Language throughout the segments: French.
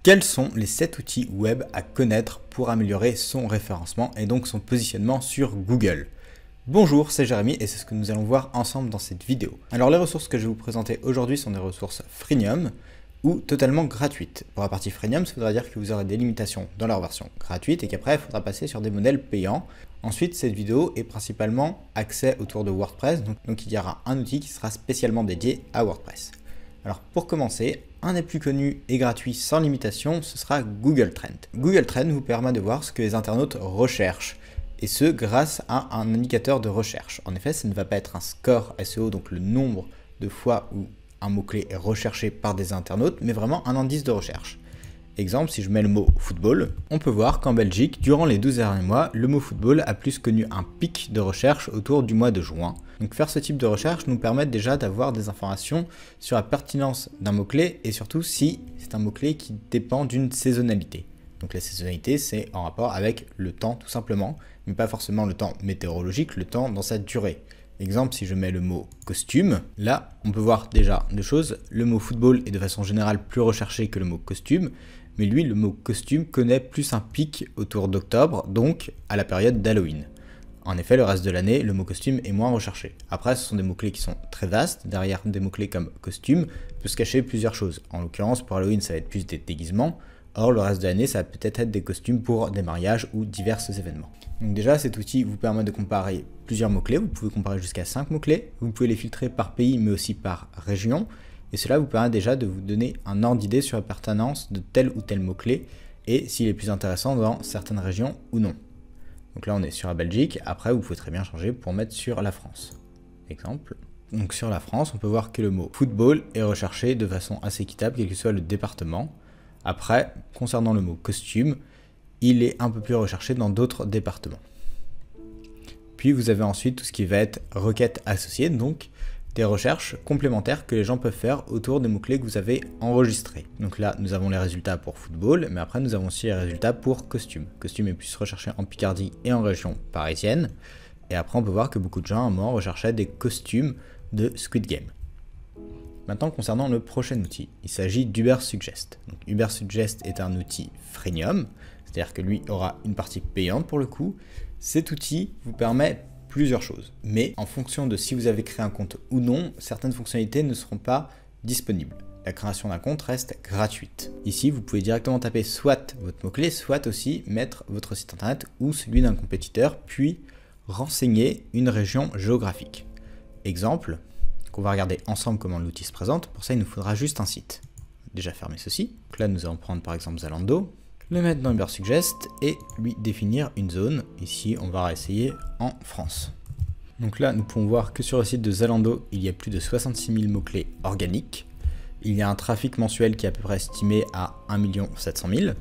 Quels sont les 7 outils web à connaître pour améliorer son référencement et donc son positionnement sur Google? Bonjour, c'est Jérémy et c'est ce que nous allons voir ensemble dans cette vidéo. Alors les ressources que je vais vous présenter aujourd'hui sont des ressources freemium ou totalement gratuites. Pour la partie freemium, ça voudra dire que vous aurez des limitations dans leur version gratuite et qu'après il faudra passer sur des modèles payants. Ensuite, cette vidéo est principalement axée autour de WordPress, donc il y aura un outil qui sera spécialement dédié à WordPress. Alors pour commencer, un des plus connus et gratuits sans limitation, ce sera Google Trends. Google Trends vous permet de voir ce que les internautes recherchent, et ce grâce à un indicateur de recherche. En effet, ça ne va pas être un score SEO, donc le nombre de fois où un mot-clé est recherché par des internautes, mais vraiment un indice de recherche. Exemple, si je mets le mot football, on peut voir qu'en Belgique, durant les 12 derniers mois, le mot football a plus connu un pic de recherche autour du mois de juin. Donc faire ce type de recherche nous permet déjà d'avoir des informations sur la pertinence d'un mot-clé et surtout si c'est un mot-clé qui dépend d'une saisonnalité. Donc la saisonnalité, c'est en rapport avec le temps tout simplement, mais pas forcément le temps météorologique, le temps dans sa durée. Exemple, si je mets le mot costume, là, on peut voir déjà deux choses. Le mot football est de façon générale plus recherché que le mot costume, mais lui, le mot costume connaît plus un pic autour d'octobre, donc à la période d'Halloween. En effet, le reste de l'année, le mot costume est moins recherché. Après, ce sont des mots-clés qui sont très vastes. Derrière des mots-clés comme costume, peut se cacher plusieurs choses. En l'occurrence, pour Halloween, ça va être plus des déguisements. Or, le reste de l'année, ça va peut-être être des costumes pour des mariages ou divers événements. Donc déjà, cet outil vous permet de comparer plusieurs mots-clés. Vous pouvez comparer jusqu'à 5 mots-clés. Vous pouvez les filtrer par pays, mais aussi par région. Et cela vous permet déjà de vous donner un ordre d'idée sur la pertinence de tel ou tel mot-clé et s'il est plus intéressant dans certaines régions ou non. Donc là, on est sur la Belgique. Après, vous pouvez très bien changer pour mettre sur la France. Exemple. Donc sur la France, on peut voir que le mot football est recherché de façon assez équitable, quel que soit le département. Après, concernant le mot costume, il est un peu plus recherché dans d'autres départements. Puis vous avez ensuite tout ce qui va être requêtes associées, donc des recherches complémentaires que les gens peuvent faire autour des mots-clés que vous avez enregistrés. Donc là, nous avons les résultats pour football, mais après nous avons aussi les résultats pour costume. Costume est plus recherché en Picardie et en région parisienne. Et après, on peut voir que beaucoup de gens à un moment recherchaient des costumes de Squid Game. Maintenant, concernant le prochain outil, il s'agit d'Ubersuggest. Donc Ubersuggest est un outil freemium, c'est-à-dire que lui aura une partie payante pour le coup. Cet outil vous permet plusieurs choses, mais en fonction de si vous avez créé un compte ou non, certaines fonctionnalités ne seront pas disponibles. La création d'un compte reste gratuite. Ici, vous pouvez directement taper soit votre mot-clé, soit aussi mettre votre site internet ou celui d'un compétiteur, puis renseigner une région géographique. Exemple, qu'on va regarder ensemble comment l'outil se présente. Pour ça, il nous faudra juste un site. Déjà fermer ceci. Donc là, nous allons prendre par exemple Zalando, le mettre dans Ubersuggest et lui définir une zone. Ici, on va essayer en France. Donc là, nous pouvons voir que sur le site de Zalando, il y a plus de 66 000 mots-clés organiques. Il y a un trafic mensuel qui est à peu près estimé à 1 700 000.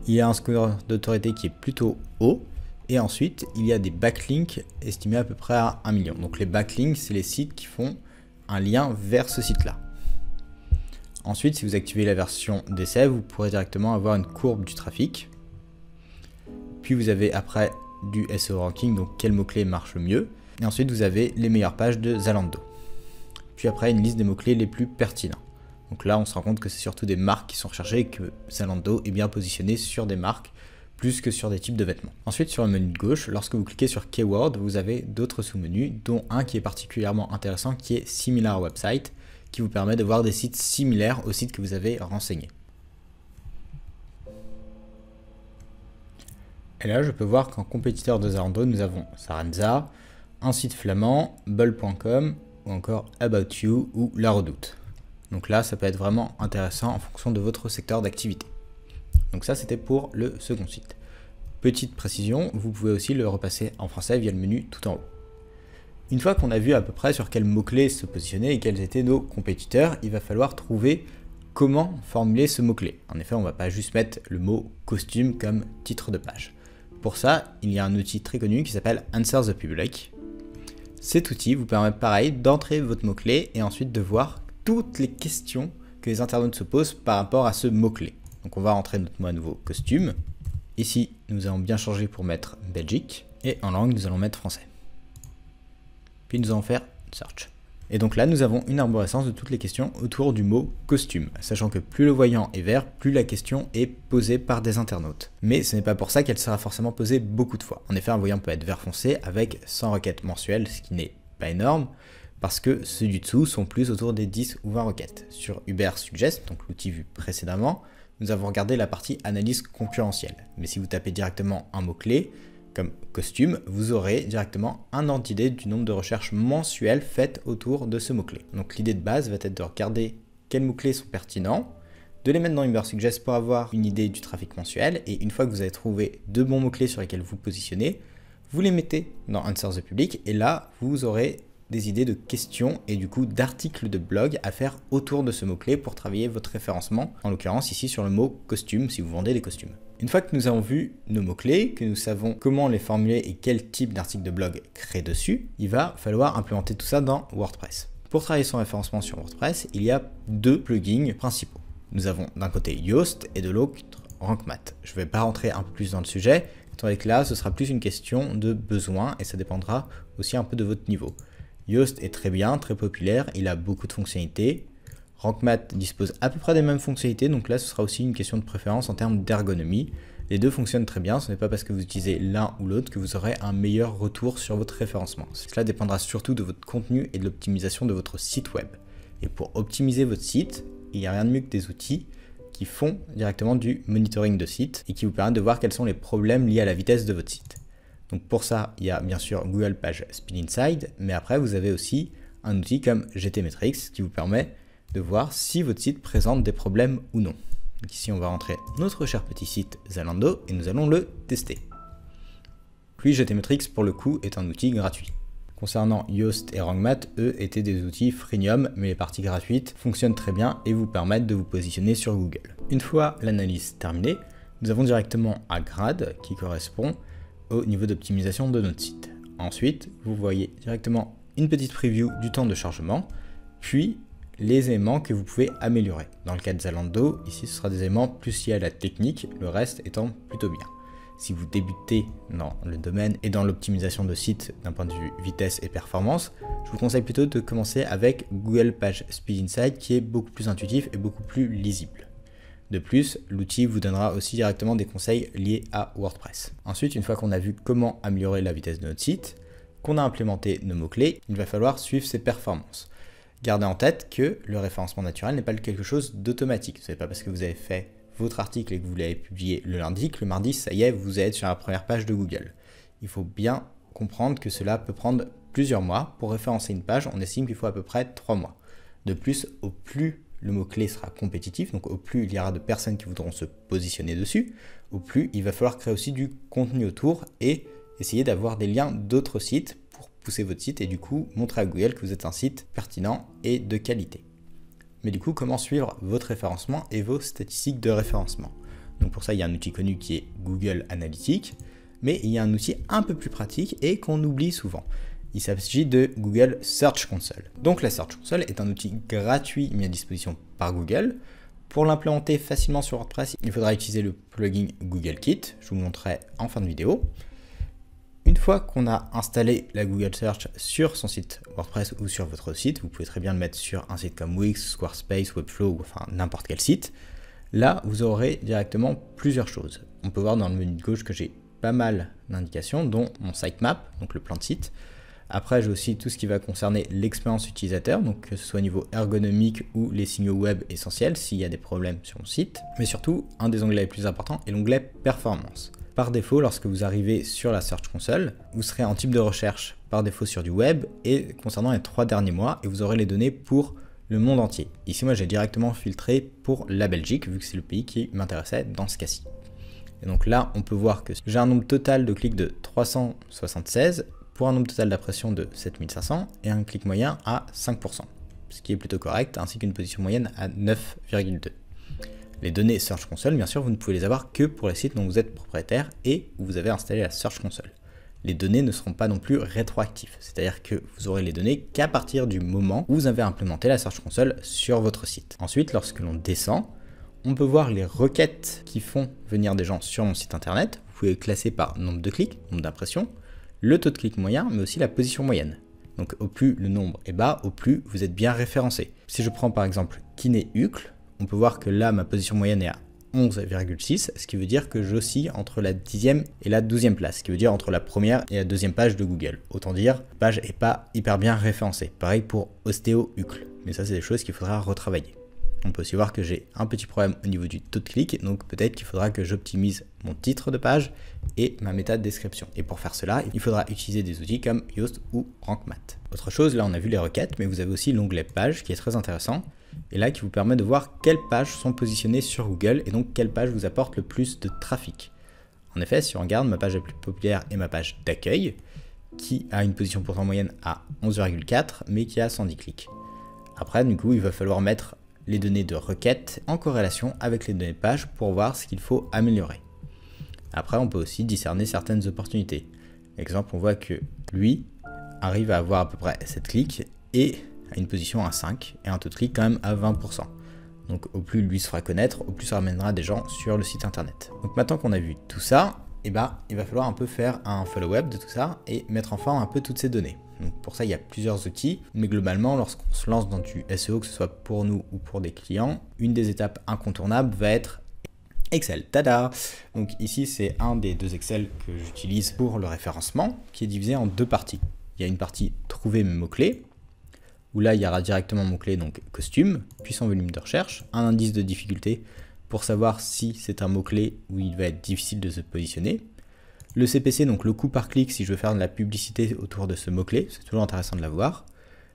Il y a un score d'autorité qui est plutôt haut. Et ensuite, il y a des backlinks estimés à peu près à 1 million. Donc les backlinks, c'est les sites qui font un lien vers ce site-là. Ensuite, si vous activez la version d'essai, vous pourrez directement avoir une courbe du trafic. Puis vous avez après du SEO ranking, donc quel mot-clé marche le mieux. Et ensuite, vous avez les meilleures pages de Zalando. Puis après, une liste des mots-clés les plus pertinents. Donc là, on se rend compte que c'est surtout des marques qui sont recherchées et que Zalando est bien positionné sur des marques plus que sur des types de vêtements. Ensuite, sur le menu de gauche, lorsque vous cliquez sur Keyword, vous avez d'autres sous-menus, dont un qui est particulièrement intéressant, qui est Similar Website, qui vous permet de voir des sites similaires aux sites que vous avez renseignés. Et là, je peux voir qu'en compétiteur de Zalando, nous avons Sarenza, un site flamand, bull.com, ou encore About You ou La Redoute. Donc là, ça peut être vraiment intéressant en fonction de votre secteur d'activité. Donc ça, c'était pour le second site. Petite précision, vous pouvez aussi le repasser en français via le menu tout en haut. Une fois qu'on a vu à peu près sur quels mots-clés se positionner et quels étaient nos compétiteurs, il va falloir trouver comment formuler ce mot-clé. En effet, on ne va pas juste mettre le mot costume comme titre de page. Pour ça, il y a un outil très connu qui s'appelle Answer the Public. Cet outil vous permet pareil d'entrer votre mot-clé et ensuite de voir toutes les questions que les internautes se posent par rapport à ce mot-clé. Donc on va rentrer notre mot à nouveau costume. Ici, nous allons bien changer pour mettre Belgique. Et en langue, nous allons mettre français. Puis nous allons faire search. Et donc là, nous avons une arborescence de toutes les questions autour du mot costume, sachant que plus le voyant est vert, plus la question est posée par des internautes. Mais ce n'est pas pour ça qu'elle sera forcément posée beaucoup de fois. En effet, un voyant peut être vert foncé avec 100 requêtes mensuelles, ce qui n'est pas énorme, parce que ceux du dessous sont plus autour des 10 ou 20 requêtes. Sur Ubersuggest, donc l'outil vu précédemment, nous avons regardé la partie analyse concurrentielle. Mais si vous tapez directement un mot-clé, comme costume, vous aurez directement un ordre d'idée du nombre de recherches mensuelles faites autour de ce mot-clé. Donc l'idée de base va être de regarder quels mots-clés sont pertinents, de les mettre dans Ubersuggest pour avoir une idée du trafic mensuel, et une fois que vous avez trouvé deux bons mots-clés sur lesquels vous positionnez, vous les mettez dans Answer the Public, et là, vous aurez des idées de questions et du coup d'articles de blog à faire autour de ce mot-clé pour travailler votre référencement, en l'occurrence ici sur le mot costume si vous vendez des costumes. Une fois que nous avons vu nos mots-clés, que nous savons comment les formuler et quel type d'article de blog créer dessus, il va falloir implémenter tout ça dans WordPress. Pour travailler son référencement sur WordPress, il y a deux plugins principaux. Nous avons d'un côté Yoast et de l'autre Rank Math. Je ne vais pas rentrer un peu plus dans le sujet, étant donné que là, ce sera plus une question de besoin et ça dépendra aussi un peu de votre niveau. Yoast est très bien, très populaire, il a beaucoup de fonctionnalités. Rank Math dispose à peu près des mêmes fonctionnalités, donc là ce sera aussi une question de préférence en termes d'ergonomie. Les deux fonctionnent très bien, ce n'est pas parce que vous utilisez l'un ou l'autre que vous aurez un meilleur retour sur votre référencement. Cela dépendra surtout de votre contenu et de l'optimisation de votre site web. Et pour optimiser votre site, il n'y a rien de mieux que des outils qui font directement du monitoring de site et qui vous permettent de voir quels sont les problèmes liés à la vitesse de votre site. Donc pour ça, il y a bien sûr Google Page Speed Insight, mais après vous avez aussi un outil comme GTmetrix qui vous permet de voir si votre site présente des problèmes ou non. Donc ici on va rentrer notre cher petit site Zalando et nous allons le tester. Puis GTmetrix pour le coup est un outil gratuit. Concernant Yoast et Rank Math, eux étaient des outils freemium, mais les parties gratuites fonctionnent très bien et vous permettent de vous positionner sur Google. Une fois l'analyse terminée, nous avons directement un grade qui correspond au niveau d'optimisation de notre site. Ensuite, vous voyez directement une petite preview du temps de chargement, puis les éléments que vous pouvez améliorer. Dans le cas de Zalando, ici ce sera des éléments plus liés à la technique, le reste étant plutôt bien. Si vous débutez dans le domaine et dans l'optimisation de site d'un point de vue vitesse et performance, je vous conseille plutôt de commencer avec Google Page Speed Insight qui est beaucoup plus intuitif et beaucoup plus lisible. De plus, l'outil vous donnera aussi directement des conseils liés à WordPress. Ensuite, une fois qu'on a vu comment améliorer la vitesse de notre site, qu'on a implémenté nos mots-clés, il va falloir suivre ses performances. Gardez en tête que le référencement naturel n'est pas quelque chose d'automatique. Ce n'est pas parce que vous avez fait votre article et que vous l'avez publié le lundi que le mardi, ça y est, vous êtes sur la première page de Google. Il faut bien comprendre que cela peut prendre plusieurs mois. Pour référencer une page, on estime qu'il faut à peu près 3 mois. De plus, au plus le mot-clé sera compétitif, donc au plus il y aura de personnes qui voudront se positionner dessus, au plus il va falloir créer aussi du contenu autour et essayer d'avoir des liens d'autres sites pour pousser votre site et du coup montrer à Google que vous êtes un site pertinent et de qualité. Mais du coup, comment suivre votre référencement et vos statistiques de référencement? Donc pour ça, il y a un outil connu qui est Google Analytics, mais il y a un outil un peu plus pratique et qu'on oublie souvent. Il s'agit de Google Search Console. Donc la Search Console est un outil gratuit mis à disposition par Google. Pour l'implémenter facilement sur WordPress, il faudra utiliser le plugin Google Kit. Je vous montrerai en fin de vidéo. Une fois qu'on a installé la Google Search sur son site WordPress ou sur votre site, vous pouvez très bien le mettre sur un site comme Wix, Squarespace, Webflow ou enfin n'importe quel site. Là, vous aurez directement plusieurs choses. On peut voir dans le menu de gauche que j'ai pas mal d'indications, dont mon sitemap, donc le plan de site. Après, j'ai aussi tout ce qui va concerner l'expérience utilisateur, donc que ce soit au niveau ergonomique ou les signaux web essentiels s'il y a des problèmes sur mon site. Mais surtout, un des onglets les plus importants est l'onglet Performance. Par défaut, lorsque vous arrivez sur la Search Console, vous serez en type de recherche par défaut sur du web et concernant les 3 derniers mois et vous aurez les données pour le monde entier. Ici, moi, j'ai directement filtré pour la Belgique vu que c'est le pays qui m'intéressait dans ce cas-ci. Et donc là, on peut voir que j'ai un nombre total de clics de 376 pour un nombre total d'impressions de 7500 et un clic moyen à 5%, ce qui est plutôt correct, ainsi qu'une position moyenne à 9,2. Les données Search Console, bien sûr, vous ne pouvez les avoir que pour les sites dont vous êtes propriétaire et où vous avez installé la Search Console. Les données ne seront pas non plus rétroactives, c'est-à-dire que vous aurez les données qu'à partir du moment où vous avez implémenté la Search Console sur votre site. Ensuite, lorsque l'on descend, on peut voir les requêtes qui font venir des gens sur mon site internet. Vous pouvez classer par nombre de clics, nombre d'impressions, le taux de clic moyen, mais aussi la position moyenne. Donc au plus le nombre est bas, au plus vous êtes bien référencé. Si je prends par exemple Kiné-Uccle, on peut voir que là ma position moyenne est à 11,6, ce qui veut dire que j'oscille entre la 10e et la 12e place, ce qui veut dire entre la première et la deuxième page de Google. Autant dire, la page n'est pas hyper bien référencée. Pareil pour Ostéo-Uccle, mais ça c'est des choses qu'il faudra retravailler. On peut aussi voir que j'ai un petit problème au niveau du taux de clic, donc peut-être qu'il faudra que j'optimise mon titre de page et ma méta de description. Et pour faire cela, il faudra utiliser des outils comme Yoast ou Rank Math. Autre chose, là on a vu les requêtes, mais vous avez aussi l'onglet page qui est très intéressant, et là qui vous permet de voir quelles pages sont positionnées sur Google et donc quelle page vous apporte le plus de trafic. En effet, si on regarde, ma page la plus populaire est ma page d'accueil, qui a une position pourtant moyenne à 11,4, mais qui a 110 clics. Après, du coup, il va falloir mettre les données de requête en corrélation avec les données de page pour voir ce qu'il faut améliorer. Après, on peut aussi discerner certaines opportunités. Exemple, on voit que lui arrive à avoir à peu près 7 clics et à une position à 5 et un taux de clic quand même à 20%. Donc au plus lui se fera connaître, au plus ça ramènera des gens sur le site internet. Donc maintenant qu'on a vu tout ça, il va falloir un peu faire un follow-up de tout ça et mettre en forme un peu toutes ces données. Donc pour ça, il y a plusieurs outils, mais globalement, lorsqu'on se lance dans du SEO, que ce soit pour nous ou pour des clients, une des étapes incontournables va être Excel. Tada! Donc ici, c'est un des deux Excel que j'utilise pour le référencement, qui est divisé en deux parties. Il y a une partie trouver mes mots-clés, où là, il y aura directement mon mot-clé, donc costume, puis son volume de recherche, un indice de difficulté pour savoir si c'est un mot-clé où il va être difficile de se positionner. Le CPC, donc le coût par clic, si je veux faire de la publicité autour de ce mot-clé, c'est toujours intéressant de l'avoir.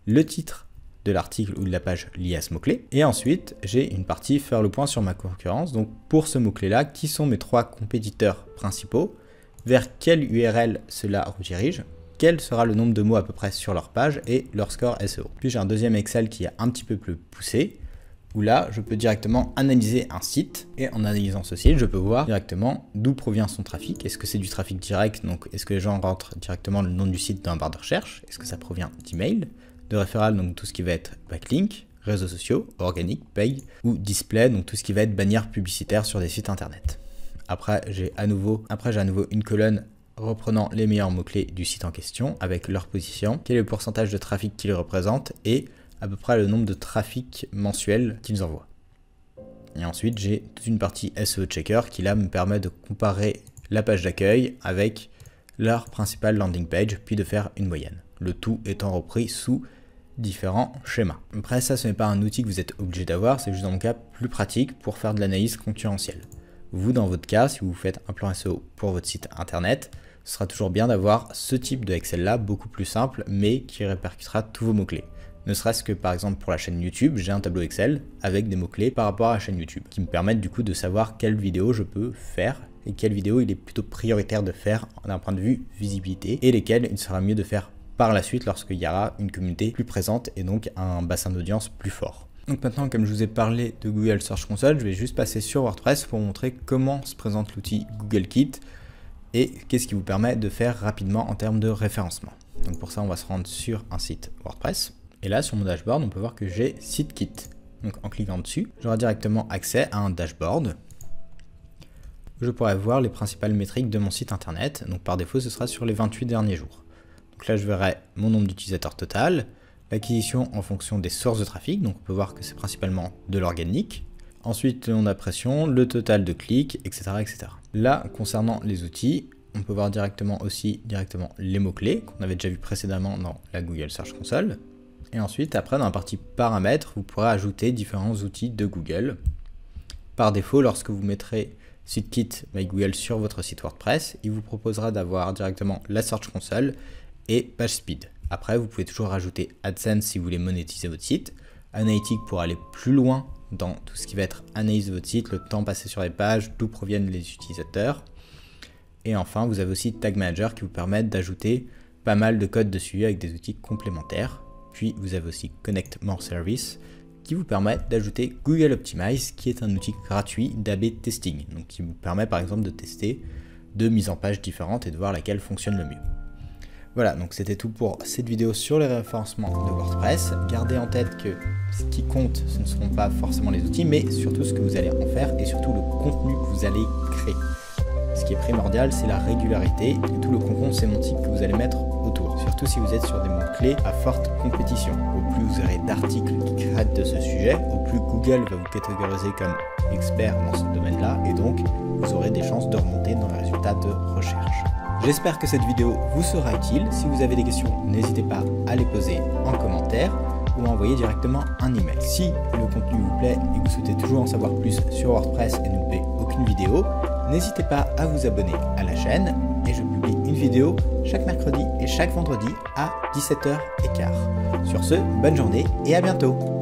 Le titre de l'article ou de la page liée à ce mot-clé. Et ensuite, j'ai une partie faire le point sur ma concurrence. Donc pour ce mot-clé-là, qui sont mes trois compétiteurs principaux, vers quelle URL cela redirige, quel sera le nombre de mots à peu près sur leur page et leur score SEO. Puis j'ai un deuxième Excel qui est un petit peu plus poussé, où là, je peux directement analyser un site, et en analysant ce site, je peux voir directement d'où provient son trafic. Est-ce que c'est du trafic direct, donc est-ce que les gens rentrent directement le nom du site dans la barre de recherche? Est-ce que ça provient d'email, de référal, donc tout ce qui va être backlink, réseaux sociaux, organique, paye, ou display, donc tout ce qui va être bannière publicitaire sur des sites internet. Après, j'ai à nouveau une colonne reprenant les meilleurs mots-clés du site en question, avec leur position, quel est le pourcentage de trafic qu'ils représentent, et à peu près le nombre de trafic mensuel qu'ils envoient. Et ensuite, j'ai toute une partie SEO Checker qui là me permet de comparer la page d'accueil avec leur principale landing page, puis de faire une moyenne. Le tout étant repris sous différents schémas. Après ça, ce n'est pas un outil que vous êtes obligé d'avoir, c'est juste dans mon cas plus pratique pour faire de l'analyse concurrentielle. Vous, dans votre cas, si vous faites un plan SEO pour votre site internet, ce sera toujours bien d'avoir ce type de Excel là, beaucoup plus simple, mais qui répercutera tous vos mots-clés. Ne serait-ce que par exemple pour la chaîne YouTube, j'ai un tableau Excel avec des mots-clés par rapport à la chaîne YouTube, qui me permettent du coup de savoir quelle vidéo je peux faire et quelle vidéo il est plutôt prioritaire de faire d'un point de vue visibilité et lesquelles il sera mieux de faire par la suite lorsqu'il y aura une communauté plus présente et donc un bassin d'audience plus fort. Donc maintenant, comme je vous ai parlé de Google Search Console, je vais juste passer sur WordPress pour montrer comment se présente l'outil Google Kit et qu'est-ce qui vous permet de faire rapidement en termes de référencement. Donc pour ça, on va se rendre sur un site WordPress. Et là, sur mon dashboard, on peut voir que j'ai SiteKit. Donc en cliquant dessus, j'aurai directement accès à un dashboard. Je pourrai voir les principales métriques de mon site internet. Donc par défaut, ce sera sur les 28 derniers jours. Donc là, je verrai mon nombre d'utilisateurs total, l'acquisition en fonction des sources de trafic. Donc on peut voir que c'est principalement de l'organique. Ensuite, le nombre d'impressions, le total de clics, etc., etc. Là, concernant les outils, on peut voir directement les mots-clés qu'on avait déjà vu précédemment dans la Google Search Console. Et ensuite, après, dans la partie paramètres, vous pourrez ajouter différents outils de Google. Par défaut, lorsque vous mettrez SiteKit by Google sur votre site WordPress, il vous proposera d'avoir directement la Search Console et PageSpeed. Après, vous pouvez toujours rajouter AdSense si vous voulez monétiser votre site, Analytics pour aller plus loin dans tout ce qui va être analyse de votre site, le temps passé sur les pages, d'où proviennent les utilisateurs. Et enfin, vous avez aussi Tag Manager qui vous permet d'ajouter pas mal de codes dessus avec des outils complémentaires. Puis vous avez aussi Connect More Service qui vous permet d'ajouter Google Optimize qui est un outil gratuit d'A/B testing. Donc qui vous permet par exemple de tester deux mises en page différentes et de voir laquelle fonctionne le mieux. Voilà, donc c'était tout pour cette vidéo sur les référencements de WordPress. Gardez en tête que ce qui compte, ce ne seront pas forcément les outils, mais surtout ce que vous allez en faire et surtout le contenu que vous allez créer. Ce qui qui est primordial, c'est la régularité et tout le cocon sémantique que vous allez mettre autour. Surtout si vous êtes sur des mots-clés à forte compétition. Au plus vous aurez d'articles qui traitent de ce sujet, au plus Google va vous catégoriser comme expert dans ce domaine-là et donc vous aurez des chances de remonter dans les résultats de recherche. J'espère que cette vidéo vous sera utile. Si vous avez des questions, n'hésitez pas à les poser en commentaire ou à envoyer directement un email. Si le contenu vous plaît et que vous souhaitez toujours en savoir plus sur WordPress et ne louper aucune vidéo, n'hésitez pas à vous abonner à la chaîne et je publie une vidéo chaque mercredi et chaque vendredi à 17h15. Sur ce, bonne journée et à bientôt.